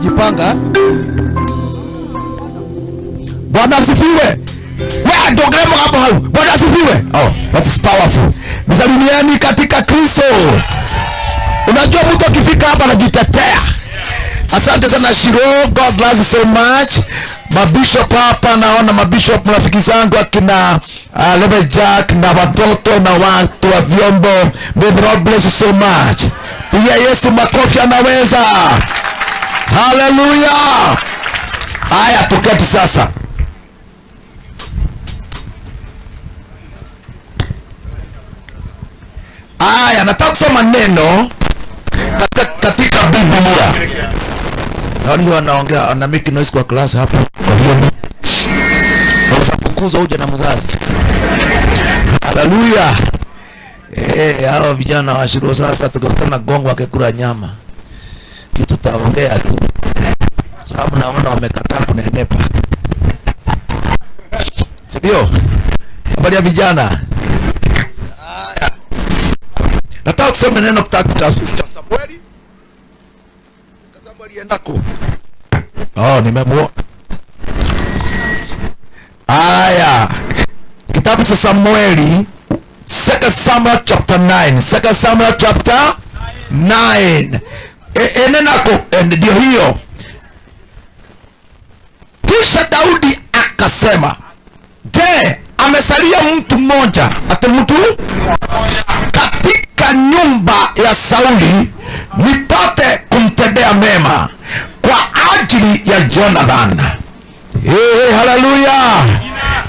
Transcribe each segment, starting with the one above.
Umejipanga? Bwana asifiwe. Wewe ndio gremo hapo hau. Bwana asifiwe. Oh, that is powerful. Msalimieni katika Kristo. Unajua mtu akifika hapa anajitetea. Asante sana Shiro. God bless you so much. Mabishop hapa, naona mabishop marafiki zangu akina Level Jack na watoto na watu wa vyombo. May God bless you so much. Pia Yesu makofi anaweza. Hallelujah. Haya, tuketi sasa. Haya, nataka kusoma neno katika Biblia. Naona wanaongea na make noise kwa class hapo. Kwa hiyo wasafukuza uje na mzazi. Hallelujah. Hao vijana wa Shiro sasa tukakutana gongo akikula nyama. Kitu taongea tu. Sababu naona wamekataa kunenepa. Sio? Habari ya vijana. Haya. Nataka kusoma neno kutoka cha Samueli. Samueli endako. Oh, nimemuona. Haya. Kitabu cha Samueli, 2 Samuel chapter 9. 2 Samuel chapter 9. Enenako ndio hiyo. Kisha Daudi akasema, "Je, amesalia mtu mmoja, ate mtu katika nyumba ya Sauli nipate kumtendea mema kwa ajili ya Jonathan." Hallelujah.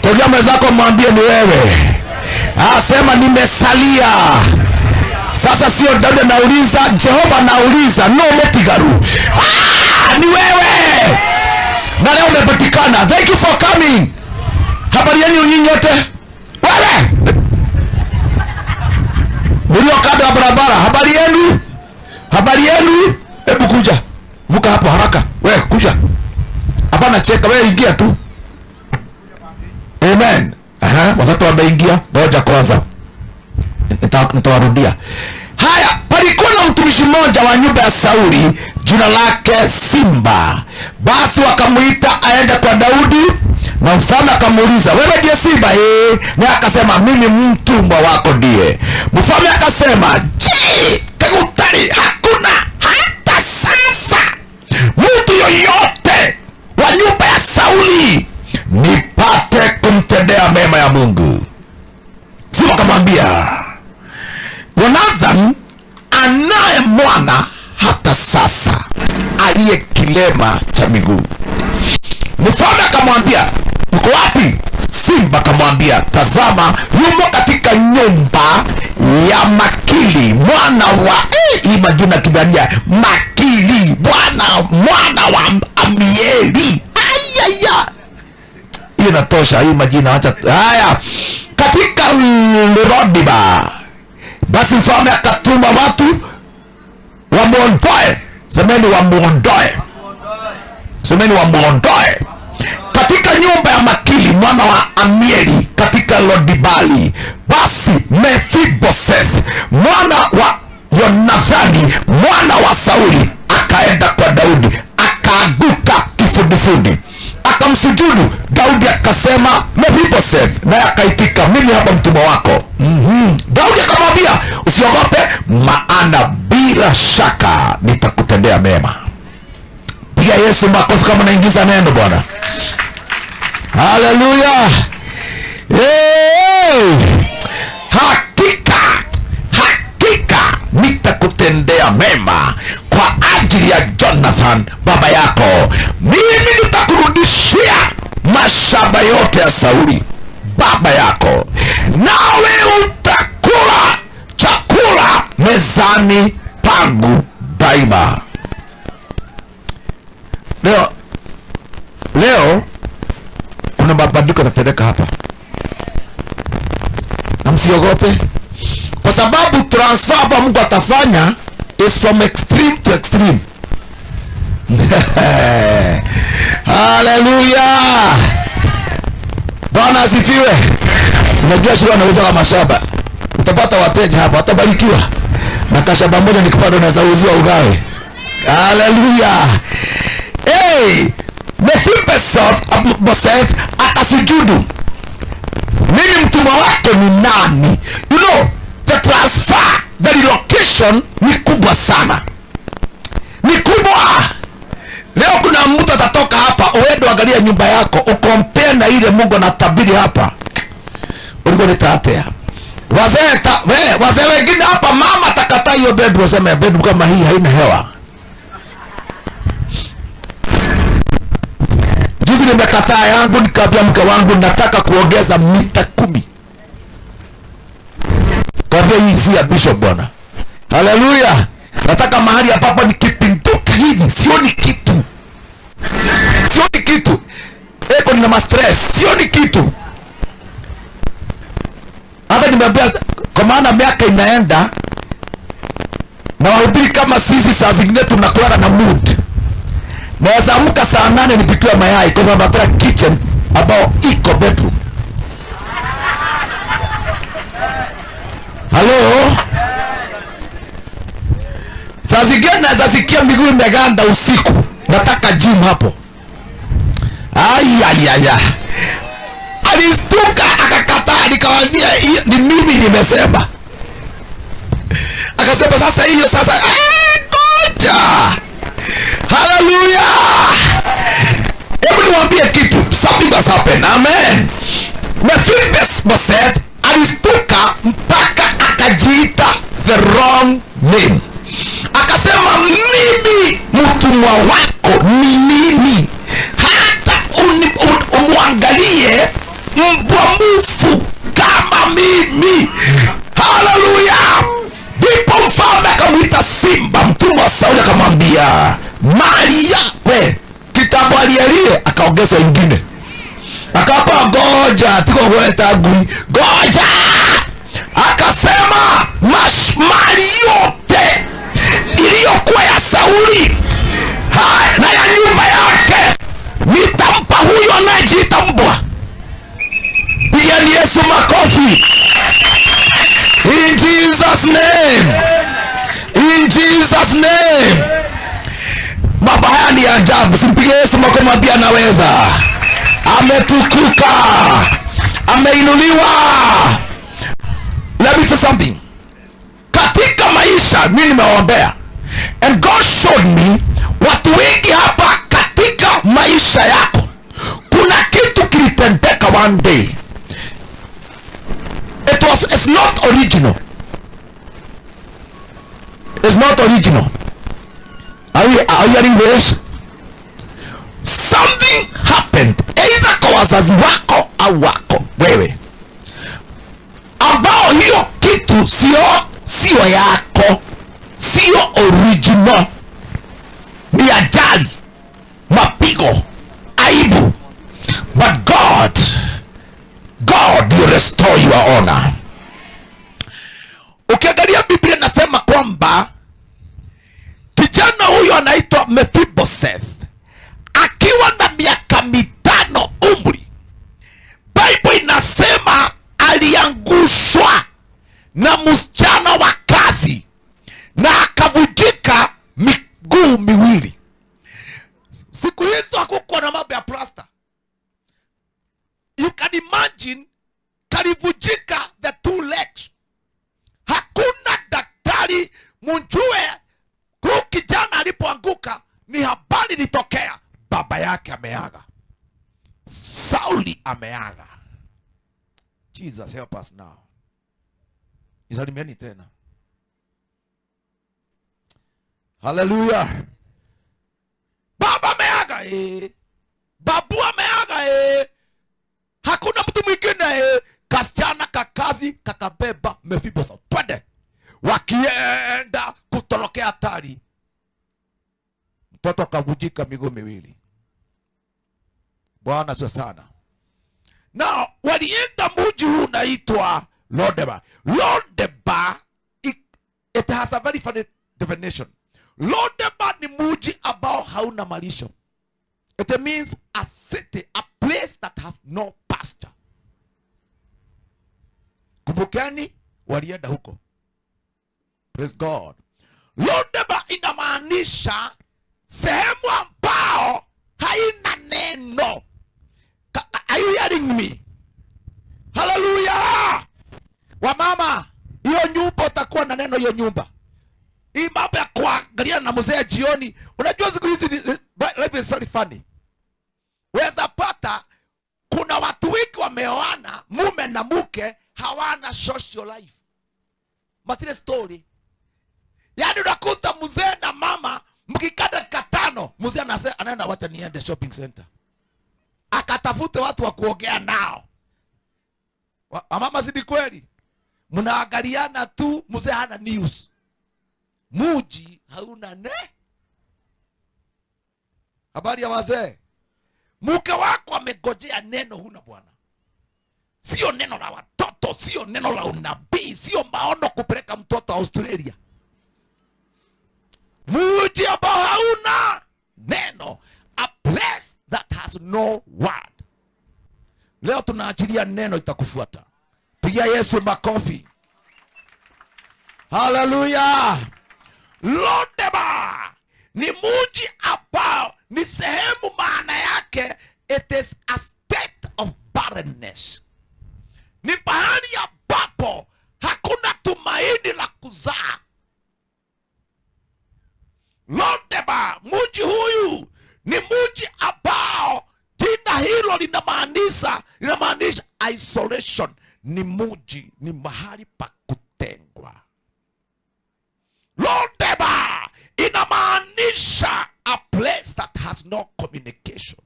Togia mwenzako mwambie ni wewe. Asema nimesalia. Sasa sio Daudi anauliza, Jehova anauliza, no motigaru. Ni wewe. Na leo umepatikana. Thank you for coming. Habari yenu nyinyi wote? Wewe. Mlio kando ya barabara, habari yenu? Habari yenu? Hebu kuja. Vuka hapo haraka. Wewe kuja. Hapana cheka, wewe ingia tu. Amen. Watoto wameingia, ngoja kwanza. Nitawarudia. Haya, palikuwa na mtumishi mmoja wa nyumba ya Sauli, jina lake Simba. Basi wakamuita aende kwa Daudi, na mfalme akamuuliza, "Wewe ndiye Simba?" Na akasema, "Mimi mtumwa wako ndiye." Mfalme akasema, "Je, utari hakuna hata sasa mtu yoyote wa nyumba ya Sauli nipate kumtendea mema ya Mungu?" Simba akamwambia, "Jonathan anaye mwana hata sasa, aliye kilema cha miguu." Mfalme akamwambia, "Uko wapi?" Simba akamwambia, "Tazama, yumo katika nyumba ya Makili mwana wa hii majina Kibania, Makili mwana wa Amieli." Ayaya, hiyo natosha, hii majina acha. Haya, katika Lodiba. Basi mfalme akatuma watu wamuondoe. Semeni wamuondoe. Semeni wamuondoe katika nyumba ya Makili mwana wa Amieli katika Lodibali. Basi Mefiboseth mwana wa Yonathani mwana wa Sauli akaenda kwa Daudi, akaaguka kifudifudi, akamsujudu. Daudi akasema, "Mefiboseth," naye akaitika, "Mimi hapa mtumwa wako." Daudi akamwambia, "Usiogope, maana bila shaka nitakutendea mema." Piga Yesu makofi kama naingiza neno Bwana. Hallelujah. Hakika nitakutendea mema kwa ajili ya Jonathan baba yako. Mimi nitakurudishia mashamba yote ya Sauli baba yako, nawe utakula chakula mezani pangu daima. Leo kuna mabadiliko yatatendeka hapa, na msiogope, kwa sababu transfer hapa Mungu atafanya is from extreme to extreme. Hallelujah. Bwana asifiwe. Unajua sio anauza kama mashamba, utapata wateja hapa, utabarikiwa na kashamba moja nikipata unaweza uzia ugawe. Hallelujah. Mephibosheth akasujudu. Mimi mtumwa wako ni nani? You know, the transfer, the relocation ni kubwa sana. Ni kubwa. Leo kuna mtu atatoka hapa, uende angalia nyumba yako, ukompare na ile Mungu anatabiri hapa. Ulikuwa nitatea. Wazee wengine hapa, mama atakataa hiyo bedroom, sema bedroom kama hii haina hewa. Juzi nimekataa yangu, nikaambia mke wangu nataka kuongeza mita 10. Kaambia hii si ya bishop bwana. Haleluya. Nataka mahali ambapo nikipinduka hivi sioni kitu. Sioni kitu. Eko nina stress, sioni kitu. Hata nimeambia kwa maana miaka inaenda na wahubiri kama sisi saa zingine tunakula na mood. Naweza amka saa 8 nipikiwa mayai kwa sababu nataka kitchen ambao iko bedroom. Hello? Saa zingine naweza sikia miguu imeganda usiku. Nataka gym hapo. Ayayaya. Alistuka akakataa, nikamwambia ni mimi nimesema. Akasema sasa hiyo sasa ngoja. Hallelujah. Hebu niwaambie kitu, something has happened. Amen. Mephibosheth alistuka mpaka akajiita the wrong name. Akasema mimi mtumwa wako ni nini? Hata umwangalie mbwa mfu kama mimi. Hallelujah. Ndipo mfalme akamwita Simba, mtumwa wa Sauli, akamwambia Maria, we kitabu aliyelie, akaongeza ingine. Akapa ngoja, tiko kuleta gui. Ngoja. Akasema mali yote iliyokuwa ya Sauli na ya nyumba yake nitampa huyo anayejiita mbwa. Pigani Yesu makofi. In Jesus name. In Jesus name. Baba, haya ni ajabu. Simpige Yesu makofi, mwambie anaweza. Ametukuka. Ameinuliwa. Let me say something. Katika maisha mimi nimewaombea, and God showed me watu wengi hapa katika maisha yako kuna kitu kilitendeka one day. It's not original. It's not original. Are you hearing this? Something happened either kwa wazazi wako au wako wewe, ambao hiyo kitu sio yako, sio original, ni ajali, mapigo, aibu. But God will restore your honor. Ukiangalia Biblia nasema kwamba kijana huyo anaitwa Mephibosheth akiwa na miaka 5 umri, Bible inasema aliangushwa na msichana wa kazi na akavunjika miguu miwili. Siku hizo hakukuwa na mambo ya plasta. You can imagine, kalivunjika the 2 legs. Hakuna daktari mjue huyu kijana alipoanguka ni habari litokea baba yake ameaga, Sauli ameaga. Jesus help us now. Isalimieni tena. Hallelujah. Baba ameaga babu ameaga hakuna mtu mwingine. Kasichana kakazi kakabeba Mephibosheth, twende. Wakienda kutorokea hatari, mtoto akavunjika miguu miwili. Bwana sio sana. Now walienda mji huu unaitwa Lodebar. Lodebar, it has a very funny definition. Lodebar ni mji ambao hauna malisho. It means a city, a place that have no pasture. Kumbukeni walienda huko. Praise God. Lodebar inamaanisha sehemu ambao haina neno. Are you hearing me? Hallelujah. Wamama, hiyo nyumba utakuwa na neno hiyo nyumba. Hii mambo ya kuangalia na mzee jioni. Unajua siku hizi life is very funny. Weza pata kuna watu wengi wameoana, mume na mke hawana social life. Matire story. Yaani unakuta mzee na mama mkikata katano, mzee anaenda wacha niende shopping center. Akatafute watu wa kuongea nao. Mama zidi kweli. Mnaangaliana tu, mzee hana news. Muji hauna ne. Habari ya wazee. Mke wako amegojea neno huna bwana. Sio neno la watoto, sio neno la unabii, sio maono kupeleka mtoto Australia. Muji ambao hauna neno. A place that has no word. Leo tunaachilia neno itakufuata. Pigia Yesu makofi. Hallelujah. Lodeba ni muji ambao ni sehemu maana yake it is a state of barrenness. Ni pahali ambapo hakuna tumaini la kuzaa. Lodeba, muji huyu ni muji ambao jina hilo linamaanisha isolation. Ni muji, ni mahali pa kutengwa. Lodeba inamaanisha a place that has no communication.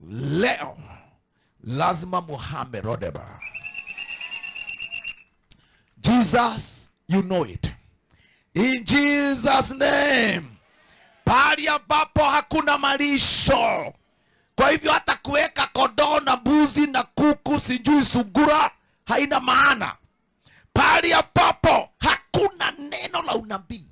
Leo lazima muhame Lodeba. Jesus, you know it. In Jesus name. Pahali ambapo hakuna malisho. Kwa hivyo hata kuweka kondoo na mbuzi na kuku sijui sungura haina maana. Pahali ambapo hakuna neno la unabii,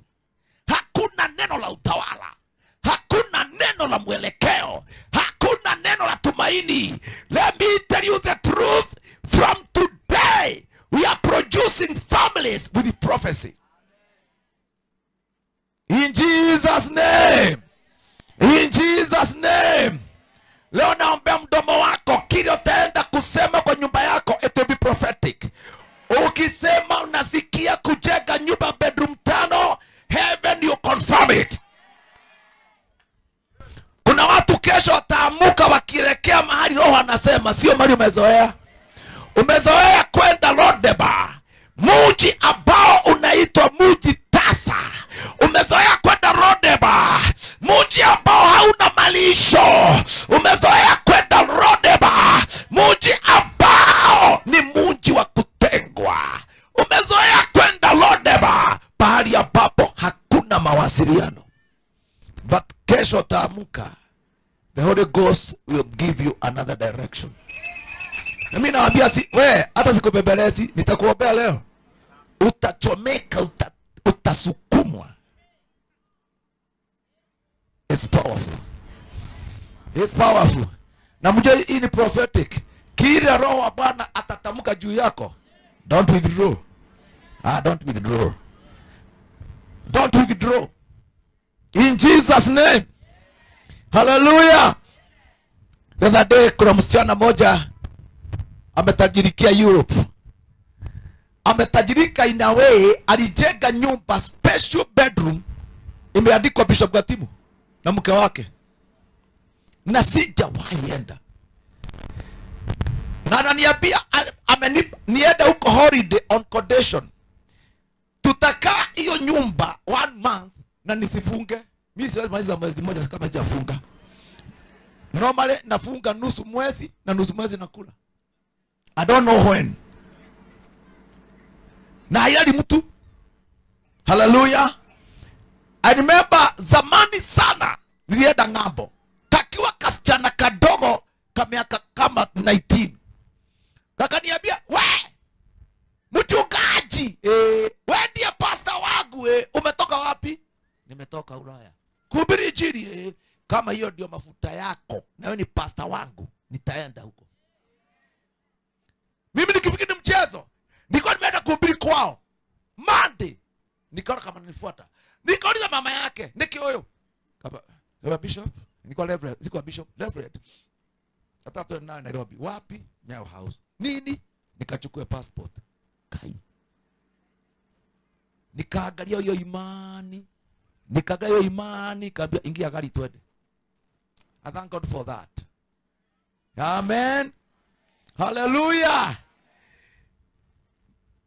hakuna neno la utawala, hakuna neno la mwelekeo, hakuna neno la tumaini. Let me tell you the truth. From today we are producing families with prophecy. In Jesus name. In Jesus name. Leo naombea mdomo wako, kile utaenda kusema kwa nyumba yako, it will be prophetic. Ukisema unasikia kujenga nyumba bedroom 5, heaven you confirm it. Kuna watu kesho wataamuka wakielekea mahali Roho anasema, sio mahali umezoea. Umezoea kwenda Lodeba, muji ambao unaitwa muji tasa. Umezoea kwenda Lodeba, muji ambao hauna malisho. Umezoea kwenda Lodeba, muji ambao ni muji wa kutengwa. Umezoea kwenda Lodeba, pahali ambapo hakuna mawasiliano. But kesho taamuka, the Holy Ghost will give you another direction. Na mimi nawaambia hata sikubebelezi, nitakuombea leo. Utachomeka, utasukumwa. It's powerful. It's powerful. Na mjue hii ni prophetic. Kile Roho wa Bwana atatamuka juu yako, don't withdraw. Don't withdraw. Don't withdraw. In Jesus name. Hallelujah. The other day kuna msichana moja ametajirikia Europe. Ametajirika in a way, alijenga nyumba special bedroom imeandikwa Bishop Gatimu na mke wake. Na sijawahi enda. Na ananiambia nienda huko holiday on condition. Tutakaa hiyo nyumba 1 month na nisifunge. Mimi siwezi maliza mwezi mmoja kama sijafunga. Normally nafunga nusu mwezi na nusu mwezi nakula. I don't know when. Na hayali mtu. Hallelujah. I remember zamani sana nilienda ng'ambo. Kakiwa kasichana kadogo kamiaka kama 19. Kakaniambia, we mchungaji, we ndiye pastor wangu, umetoka wapi? Nimetoka Ulaya. Kuhubiri injili, kama hiyo ndio mafuta yako na wewe ni pastor wangu, nitaenda huko. Mimi nikifikiri mchezo, nilikuwa nimeenda kuhubiri kwao Monday, nikaona kama nilifuata. Nikauliza mama yake, niki huyo kama Bishop, Nilikuwa Reverend, sikuwa bishop, Reverend. Hata tuwe na Nairobi. Wapi? Nyayo House. Nini? Nikachukua passport. Kai. Nikaangalia hiyo imani. Nikaangalia hiyo imani, kaambia ingia gari twende. I thank God for that. Amen. Hallelujah.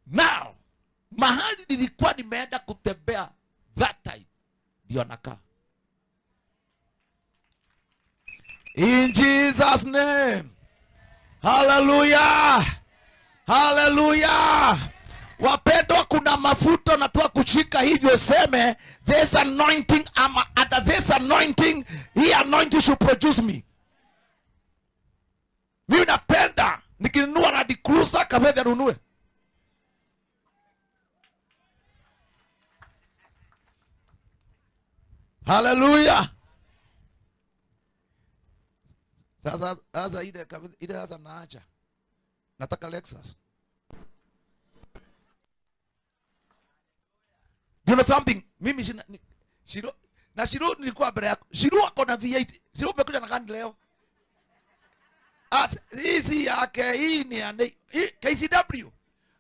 Now, mahali nilikuwa nimeenda kutembea that time ndio nakaa. In Jesus name. Hallelujah. Hallelujah. Wapendwa, kuna mafuta natoa kushika hivyo seme this anointing at this anointing, hii anointing should produce me. Mimi napenda nikinunua Land Cruiser kafedha nunue. Hallelujah. Sasa ile sasa naacha. Nataka Lexus. You know something? Mimi Shiro nilikuwa mbele yako. Shiro ako na V8. Shiro umekuja na gani leo? Hizi yake hii ni KCW.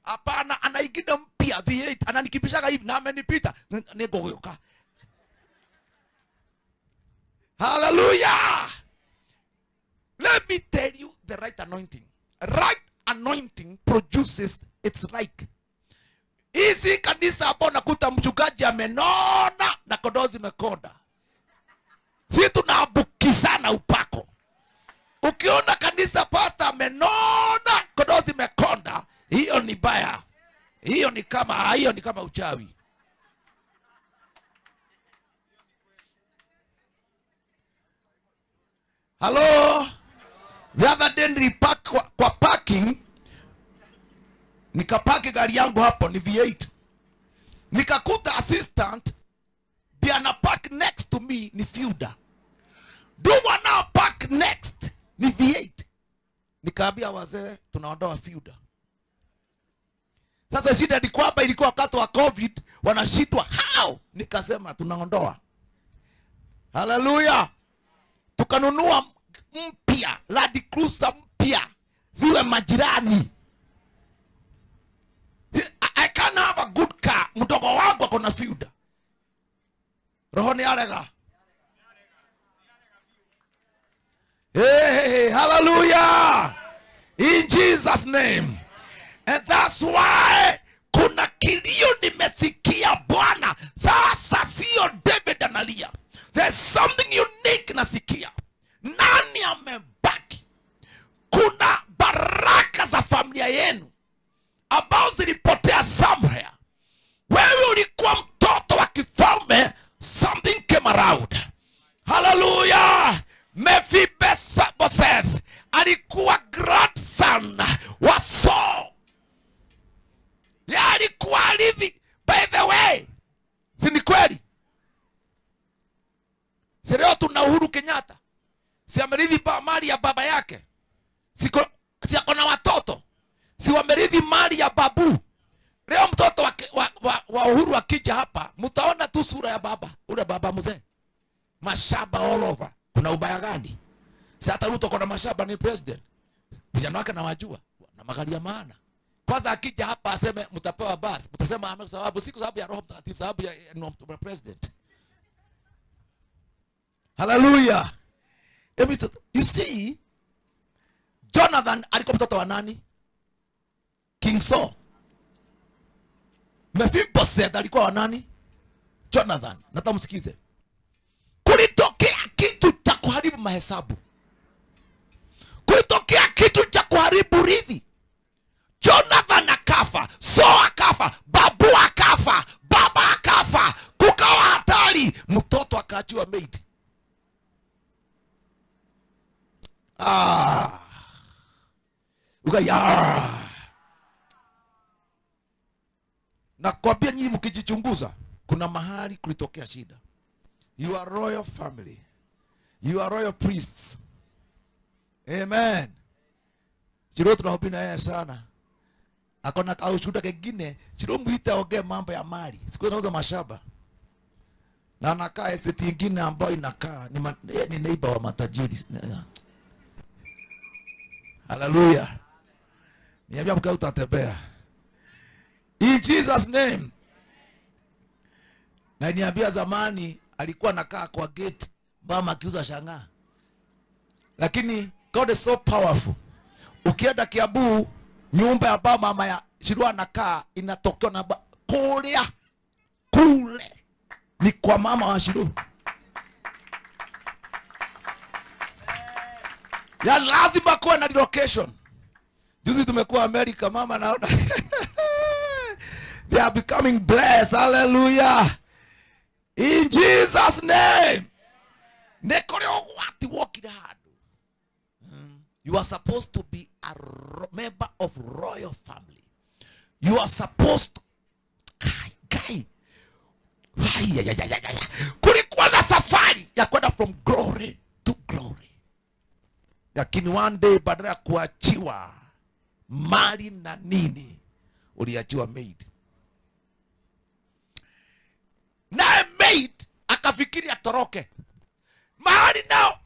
Hapana, anaigida mpya V8. Ananikimbishaga hivi na amenipita. Nigoyoka. Hallelujah. Let me tell you the right anointing. Right anointing produces its like. Hizi kanisa hapo nakuta mchungaji amenona na kondoo zimekonda. Sisi tunaambukizana upako. Ukiona kanisa pastor amenona kondoo zimekonda, hiyo ni baya. Hiyo ni kama uchawi. Hello? The other day nilipark kwa parking. Nikapaki gari yangu hapo ni V8. Nikakuta assistant ndiye anapark next to me ni Fielder. Do wana park next ni V8. Nikaambia wazee tunaondoa Fielder. Sasa shida ni kwamba ilikuwa wakati wa COVID, wanashitwa how? Nikasema tunaondoa. Hallelujah. Tukanunua mpya, Land Cruiser mpya. Ziwe majirani. I can't have a good car. Mdogo wangu akona Fielder. Rohoni alega. Hey, hallelujah. In Jesus name. And that's why kuna kilio nimesikia Bwana. Sasa sio David analia. There's something unique nasikia. Nani amebaki? Kuna baraka za familia yenu ambao zilipotea somewhere. Wewe ulikuwa mtoto wa kifalme, something came around. Hallelujah. Mephibosheth alikuwa grandson wa Saul. Ya alikuwa alivi. By the way, si ni kweli? Si leo tuna Uhuru Kenyatta. Si amerithi mali ya baba yake. Si akona watoto. Si wamerithi mali ya babu. Leo mtoto wa Uhuru akija hapa, mtaona tu sura ya baba. Ule baba mzee. Mashamba all over. Kuna ubaya gani? Si hata Ruto kuna mashamba ni president. Vijana wake nawajua. Na magari ya maana. Kwanza akija hapa aseme mtapewa basi. Mtasema ame sababu si kwa sababu ya Roho Mtakatifu, sababu ya president. Hallelujah. You see, Jonathan alikuwa mtoto wa nani? King Saul. Mephibosheth alikuwa wa nani? Jonathan. Nataka msikize. Kulitokea kitu cha kuharibu mahesabu. Kulitokea kitu cha kuharibu rithi. Jonathan akafa, Saul akafa, babu akafa, baba akafa, kukawa hatari, mtoto akaachiwa maid. Na kwambia nyinyi mkijichunguza, kuna mahali kulitokea shida. You are royal family. You are royal priests. Amen. Chiro tunahubiri yeye sana. Akona ushuhuda kingine, chiro mwita ongea mambo ya mali. Siku nauza mashamba. Na anakaa estate nyingine ambayo inakaa ni neighbor wa matajiri. Hallelujah. Niambia mkao utatembea. In Jesus name. Na niambia zamani alikuwa anakaa kwa gate mama akiuza shangaa. Lakini God is so powerful. Ukienda Kiambu, nyumba ya baba mama ya Shirua anakaa inatokea na kule ni kwa mama wa Shirua. Ya lazima kuwa na location. Juzi tumekuwa America, mama naona they are becoming blessed. Hallelujah. In Jesus name. You are supposed to be a member of royal family. You are supposed to kulikuwa na safari ya kwenda from glory to glory. Lakini one day badala ya kuachiwa mali na nini, uliachiwa maid. Na maid akafikiri atoroke. Mahali nao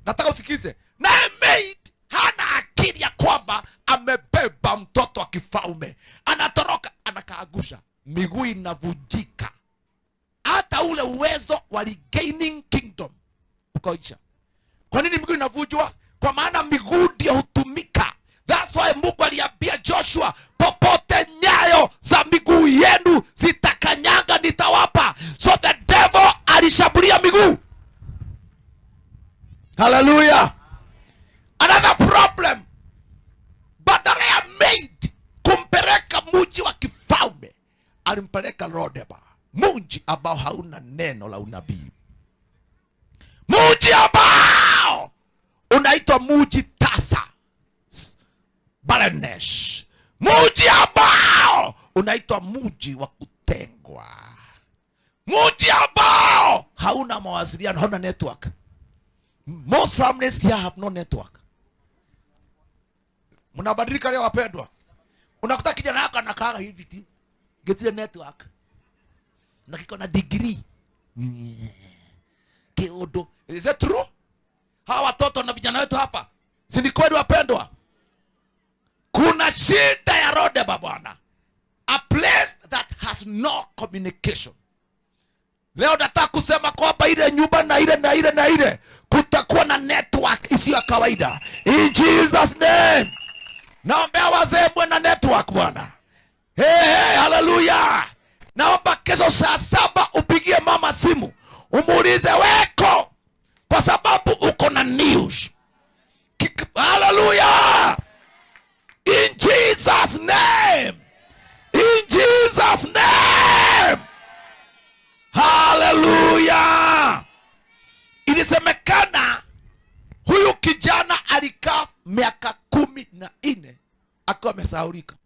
nataka usikize. Na maid hana akili ya kwamba amebeba mtoto wa kifalme. Anatoroka, anakaagusha, miguu inavunjika. Hata ule uwezo wa regaining kingdom ukaisha. Kwa nini miguu inavunjwa? Kwa maana miguu ndio hutumika. That's why Mungu aliambia Joshua, popote nyayo za miguu yenu zitakanyaga nitawapa. So the devil alishambulia miguu. Hallelujah. Another problem. Badala ya maid kumpeleka mji wa kifalme, alimpeleka Lodeba, mji ambao hauna neno la unabii. Mji ambao unaitwa mji tasa, barrenness. Mji ambao unaitwa mji wa kutengwa. Mji ambao hauna mawasiliano, hauna network. Most families here have no network. Mnabadilika leo wapendwa. Unakuta kijana yako anakaa hivi tu, getile network. Na kiko na degree. Keodo. Is that true? Hawa watoto na vijana wetu hapa, si ni kweli wapendwa? Kuna shida ya Lodeba bwana. A place that has no communication. Leo nataka kusema kwamba ile nyumba na ile kutakuwa na network isiyo kawaida. In Jesus name. Naomba wazee mwe na network bwana. Hey, hallelujah. Naomba kesho saa 7 upigie mama simu. Umuulize weko, kwa sababu uko na news. Hallelujah. In Jesus name. In Jesus name. Hallelujah. Ilisemekana huyu kijana alikaa miaka 14 akiwa amesahaulika.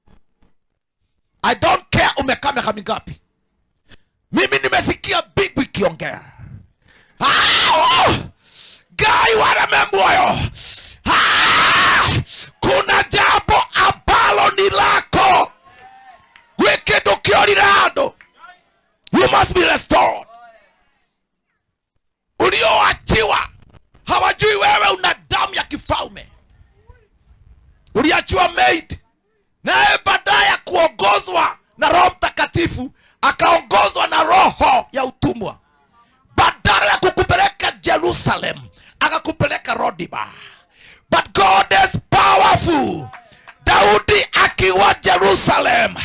I don't care umekaa miaka mingapi. Mimi nimesikia Biblia ikiongea. Gai warememboyo. Kuna jambo ambalo ni lako. Wekedo kiolirado. You must be restored. Ulioachiwa hawajui wewe una damu ya kifalme. Uliachiwa maid, naye baada ya kuongozwa na Roho Mtakatifu akaongozwa na roho ya utumwa. Badala ya kukupeleka Jerusalem akakupeleka Lodeba. But God is powerful. Daudi akiwa Jerusalem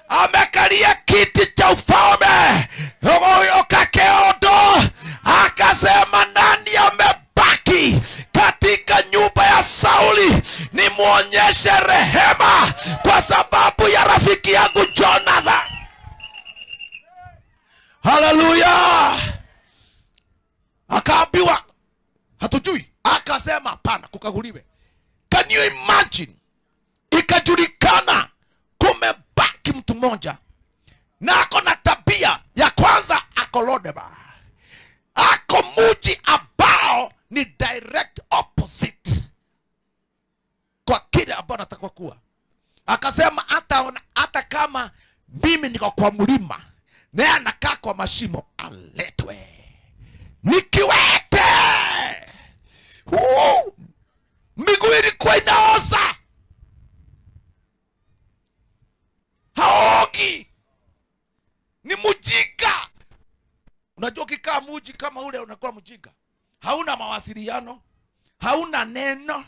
amekalia kiti cha ufalme. Huyo Keodo akasema, nani amebaki katika nyumba ya Sauli nimuonyeshe rehema kwa sababu ya rafiki yangu Jonathan. Hallelujah. Akaambiwa hatujui, akasema hapana, kukaguliwe. Can you imagine? Ikajulikana kumebaki mtu mmoja na ako na tabia ya kwanza, ako Lodeba. Ako mji ambao ni direct opposite kwa kile ambao natakuwa kuwa. Akasema hata kama mimi niko kwa mlima naye anakaa kwa mashimo, aletwe. ni kiwete. Miguu ilikuwa inaoza, haogi, ni mjinga. Unajua ukikaa muji kama ule unakuwa mjinga. Hauna mawasiliano, hauna neno,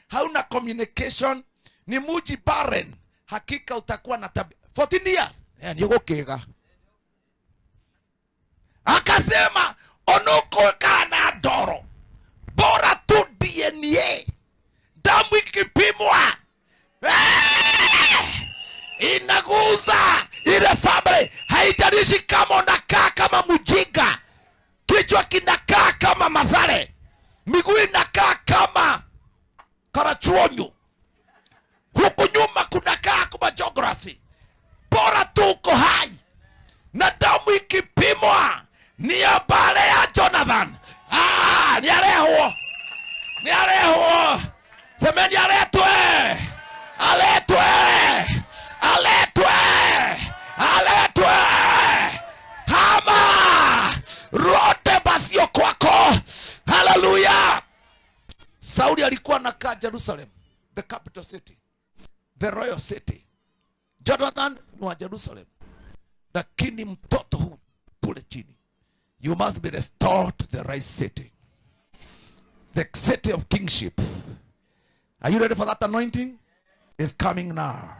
hauna communication, ni muji barren. Hakika utakuwa na 14 years. Ndio kega. Akasema onoko kana doro. Bora tu DNA. Damu ikipimwa. Inaguza ile family. Haijalishi kama unakaa kama mjinga, kichwa kinakaa kama Mathare, miguu inakaa kama Karachuonyo, huku nyuma kunakaa kama Geography. Bora tu uko hai na damu ikipimwa. Ni habari ya Jonathan. Ni areho. Ni areho. Semeni aletwe. Aletwe. Aletwe. Aletwe. Hama rote basio kwako. Hallelujah. Sauli alikuwa anakaa Jerusalem, the capital city, the royal city. Jonathan ni wa Jerusalem. Lakini mtoto huu kule chini, you must be restored to the right city, the city of kingship. Are you ready for that anointing? It's coming now.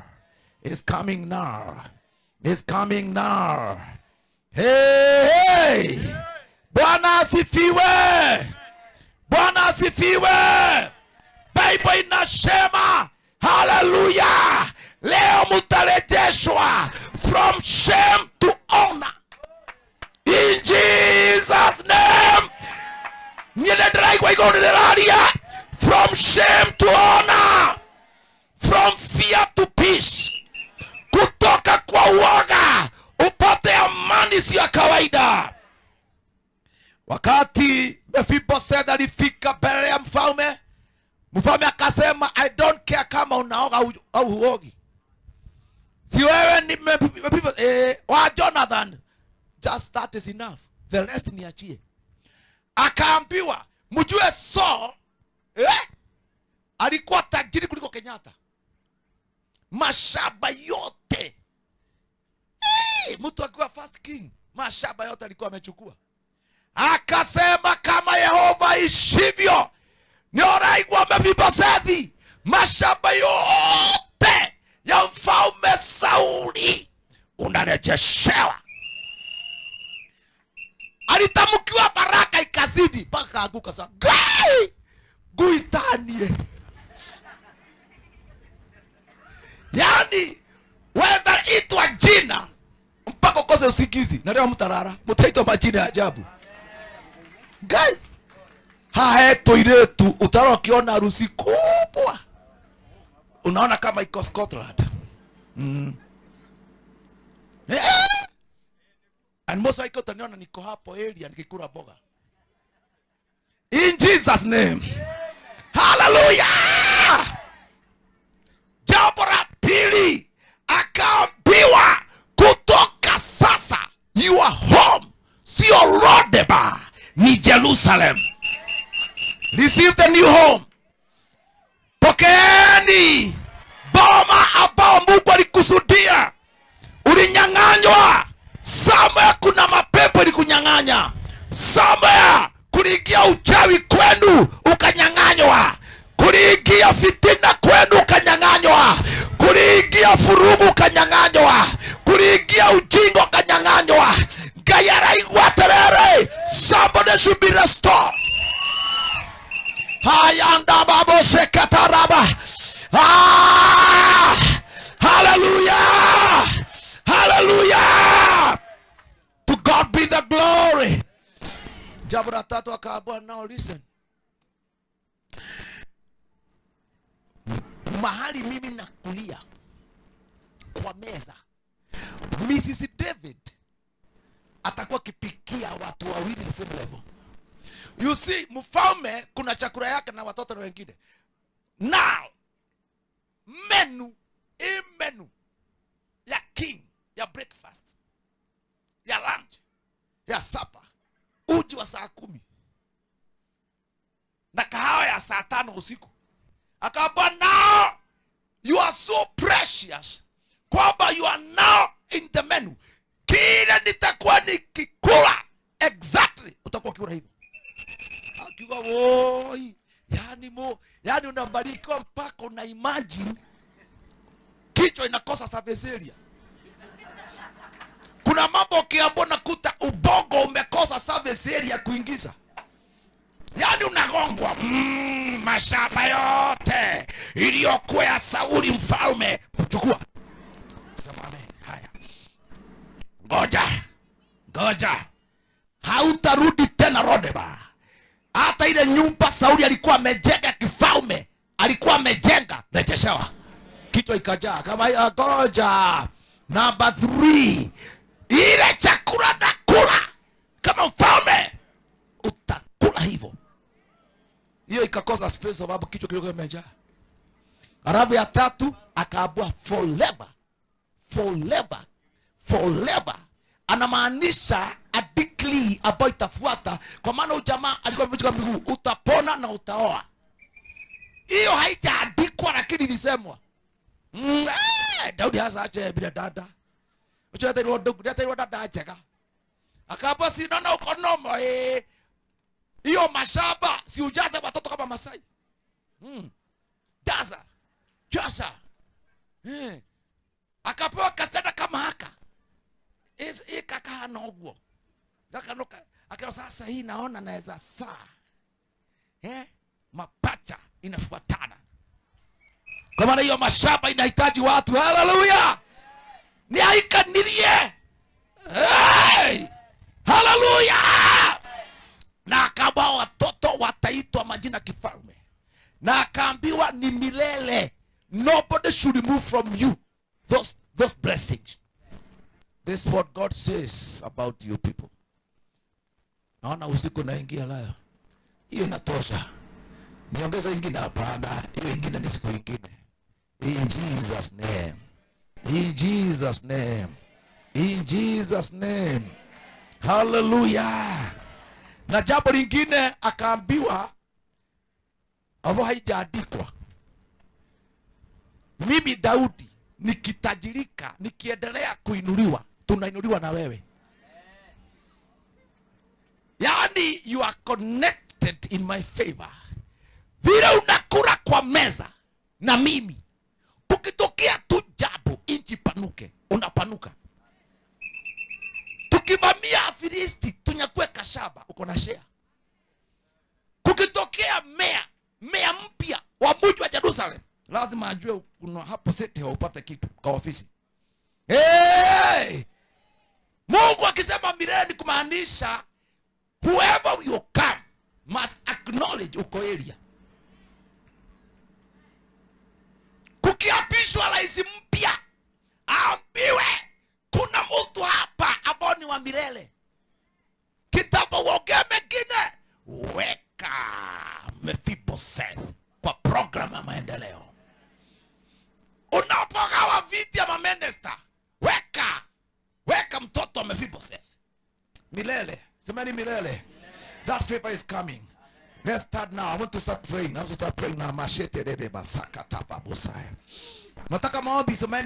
It's coming now. It's coming now. Hey, hey. Bwana asifiwe. Bwana asifiwe. Bible inasema, hallelujah, leo mutarejeshwa from shame to honor. In Jesus' name. From shame to honor. From fear to peace. Kutoka kwa uoga upate amani si ya kawaida. Wakati Mephibosheth alifika mbele ya mfalme, mfalme akasema, I don't care kama unaoga au huogi. Si wewe ni Mephibosheth wa Jonathan. Just that is enough. The rest niachie. Akaambiwa, mjue Saul alikuwa tajiri kuliko Kenyatta. Mashamba yote. Mtu akiwa first king, mashamba yote alikuwa amechukua. Akasema, kama Yehova ishivyo, nioraigwa Mephibosheth, mashamba yote ya mfalme Sauli unarejeshewa. Alitamkiwa baraka ikazidi mpaka anguka sasa. Guitanie. Yani weza itwa jina mpaka ukose usikizi. Na leo mtarara, mtaitwa majina ya ajabu. Gai. Haeto ile tu utaro kiona harusi kubwa. Unaona kama iko Scotland. And most likely utaniona niko hapo area nikikula boga. In Jesus name. Hallelujah. Jambo la pili, akaambiwa kutoka sasa your home sio Lodeba, ni Jerusalem. Receive the new home. Pokeeni boma ambao Mungu alikusudia. Ulinyang'anywa. Somewhere kuna mapepo ilikunyang'anya. Somewhere kuliingia uchawi kwenu ukanyang'anywa. Kuliingia fitina kwenu ukanyang'anywa. Kuliingia furugu ukanyang'anywa. Kuliingia ujinga ukanyang'anywa. Gayara iguaterere. Somebody should be restored. Hayanda babo sekataraba. Hallelujah. Hallelujah. To God be the glory. Jambo la tatu akaambiwa, now listen. Mahali mimi nakulia kwa meza, Mrs. David atakuwa kipikia watu wawili same level. You see, mfalme kuna chakula yake na watoto wengine. Now menu ya king, ya breakfast, ya lunch, ya supper, uji wa saa 10 na kahawa ya saa 5 usiku. Akaambia, now you are so precious kwamba you are now in the menu. Kile nitakuwa nikikula exactly utakuwa kiura hivyo. Akiwa woi, yani unabarikiwa mpaka una imagine kichwa inakosa service area. Kuna mambo ukiambiwa nakuta ubongo umekosa service area kuingiza. Yani unagongwa mashamba yote iliyokuwa ya Sauli mfalme chukua. Kusema haya. Ngoja. Hautarudi tena Rodeba. Hata ile nyumba Sauli alikuwa amejenga kifalme, alikuwa amejenga, rejeshewa. Kichwa ikajaa kama ngoja. Number 3. Ile chakula nakula kama mfalme utakula hivyo. Hiyo ikakosa space sababu kichwa kilikuwa kimejaa. Arabu ya 3 akaabua forever. Anamaanisha a decree ambayo itafuata, kwa maana ujamaa alikuwa amevunjika miguu, utapona na utaoa. Hiyo haijaandikwa lakini ilisemwa. Daudi hasa aje bila dada. Uchote ni ndugu, ndio dada acheka. Akaapa si naona uko nomo hiyo mashamba si ujaza watoto kama Masai. Jaza. Akapewa kaseta kama haka. Kaka noguo. Akanoka akao sasa hii naona naweza saa. Mapacha inafuatana. Kwa maana hiyo mashamba inahitaji watu. Haleluya. Ni aikanirie. Hey! Haleluya. Na akaambiwa watoto wataitwa majina kifalme. Na akaambiwa ni milele. Nobody should remove from you those blessings. This is what God says about you people. Naona usiku naingia leo. Hiyo inatosha. Niongeza ingine hapana. Hiyo ingine ni siku ingine. In Jesus name. In Jesus name. In Jesus name. Hallelujah. Na jambo lingine akaambiwa, although haijaandikwa, mimi Daudi nikitajirika, nikiendelea kuinuliwa, tunainuliwa na wewe. Yani you are connected in my favor. Vile unakula kwa meza na mimi, kukitokea tu jambo inchi panuke, unapanuka. Tukivamia Filisti tunyakue kashaba, uko na share. Kukitokea mea mpya wa mji wa Jerusalem, lazima ajue kuna hapo sete upate kitu kwa ofisi. Mungu akisema milele ni kumaanisha whoever you come must acknowledge uko area. Kukiapishwa rais mpya, ambiwe kuna mtu hapa ambao ni wa milele. Kitabu uongea mengine, weka Mephibosheth kwa program ya maendeleo. Unapogawa viti ya maminister, weka mtoto wa Mephibosheth. Milele. Semeni milele. That favor is coming. Let's start now. I want to start praying. I want to start praying now. Mashete debe basaka tapa busaya. Nataka maombi semeni.